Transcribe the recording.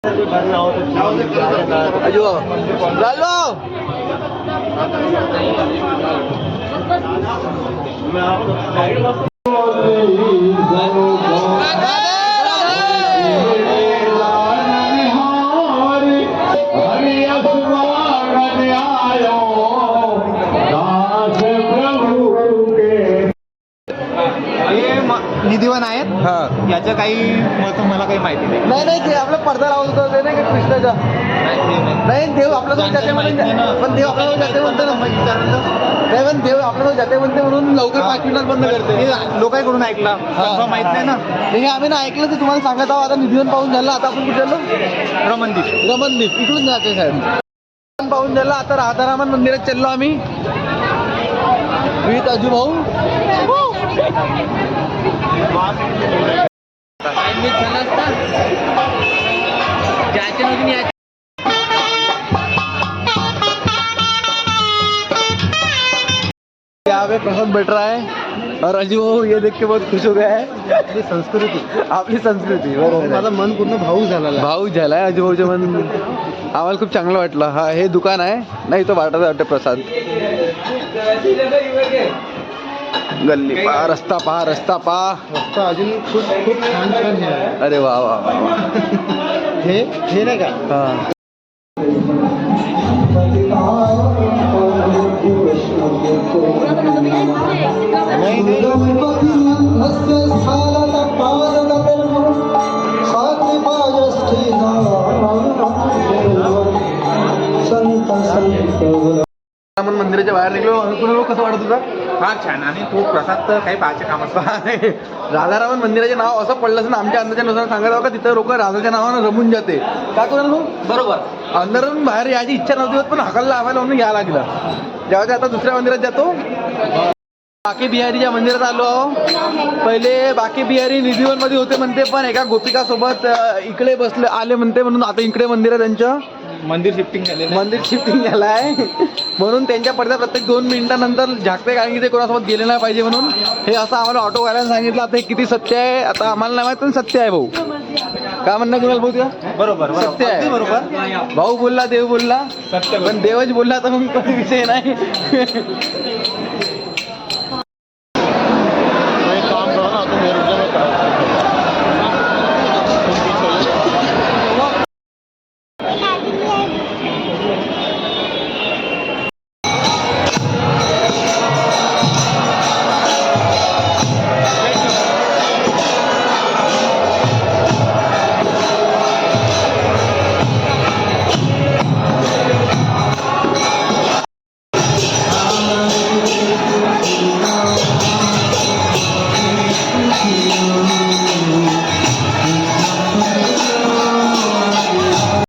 अजो लालो निधीवन आहेत. हा याचं काही मला काही माहिती नाही. नाही नाही ते आपला पडदा लावत होता ते नाही का कृष्णाचा. नाही देव आपल्यासोबत जाते म्हणून पण देव आपल्यासोबत जाते म्हणतो ना. नाही पण देव आपल्यासोबत जाते म्हणते म्हणून लवकर 5 मिनिटात बंद करते. लोकांकडून ऐकला माहित नाही ना. हे आम्ही ना ऐकलं ते तुम्हाला सांगत आहोत. आता निधीवन पाहून झालं. आता आपण कुठे चाललो? रमणदीप इकडून जाते साहेब. पाहून झालं. आता राधारामन मंदिरात चाललो आम्ही विथ अजू भाऊ. यहाँ पे प्रसाद बैठ रहा है और अजू भाऊ ये देख के बहुत खुश हो गया है. आपली संस्कृती बरोबर. माझं मन पूर्ण भाऊ झालाय अजू भाऊचं मन. आम्हाला खूप चांगलं वाटलं. हा हे दुकान आहे नाही तो वाटत प्रसाद. गल्ली पहा रस्ता पहा अजून खूप खूप छान हे आहे. अरे वा वा वा. हे नाही का हा राधारामन मंदिराच्या बाहेर निघलो. अनुकूल कसं वाटत होता? फार छान. आणि तो प्रसाद तर काही पाहायचे काम असतं. राधारामन मंदिराचे नाव असं पडलं ना आमच्या अंदाजानुसार सांगायला का तिथं लोक राधाच्या नावानं रमून जाते. काय करू बरोबर. अंदरून बाहेर यायची इच्छा नव्हती होत पण हकलला आम्हाला म्हणून घ्यायला लागलं. जेव्हा आता दुसऱ्या मंदिरात जातो. बाकी बिहारीच्या मंदिरात आलो. पहिले बाकी बिहारी निधीवन मध्ये होते म्हणते पण एका गोपिका सोबत इकडे बसले आले म्हणते म्हणून आता इकडे मंदिर आहे त्यांचं. मंदिर शिफ्टिंग झालं आहे म्हणून त्यांच्या पडद्यात प्रत्येक 2 मिनिटानंतर झाकते कारण की ते कोणासोबत गेले नाही पाहिजे म्हणून. हे असं आम्हाला ऑटोवाल्याने सांगितलं. आता हे किती सत्य आहे आता आम्हाला नाही माहित पण सत्य आहे भाऊ. काय म्हणणं कुणाला भाऊ तुझं? बरोबर सत्य आहे. बरोबर. भाऊ बोलला देव बोलला सत्य पण देवच बोलला तर मग काही विषय नाही.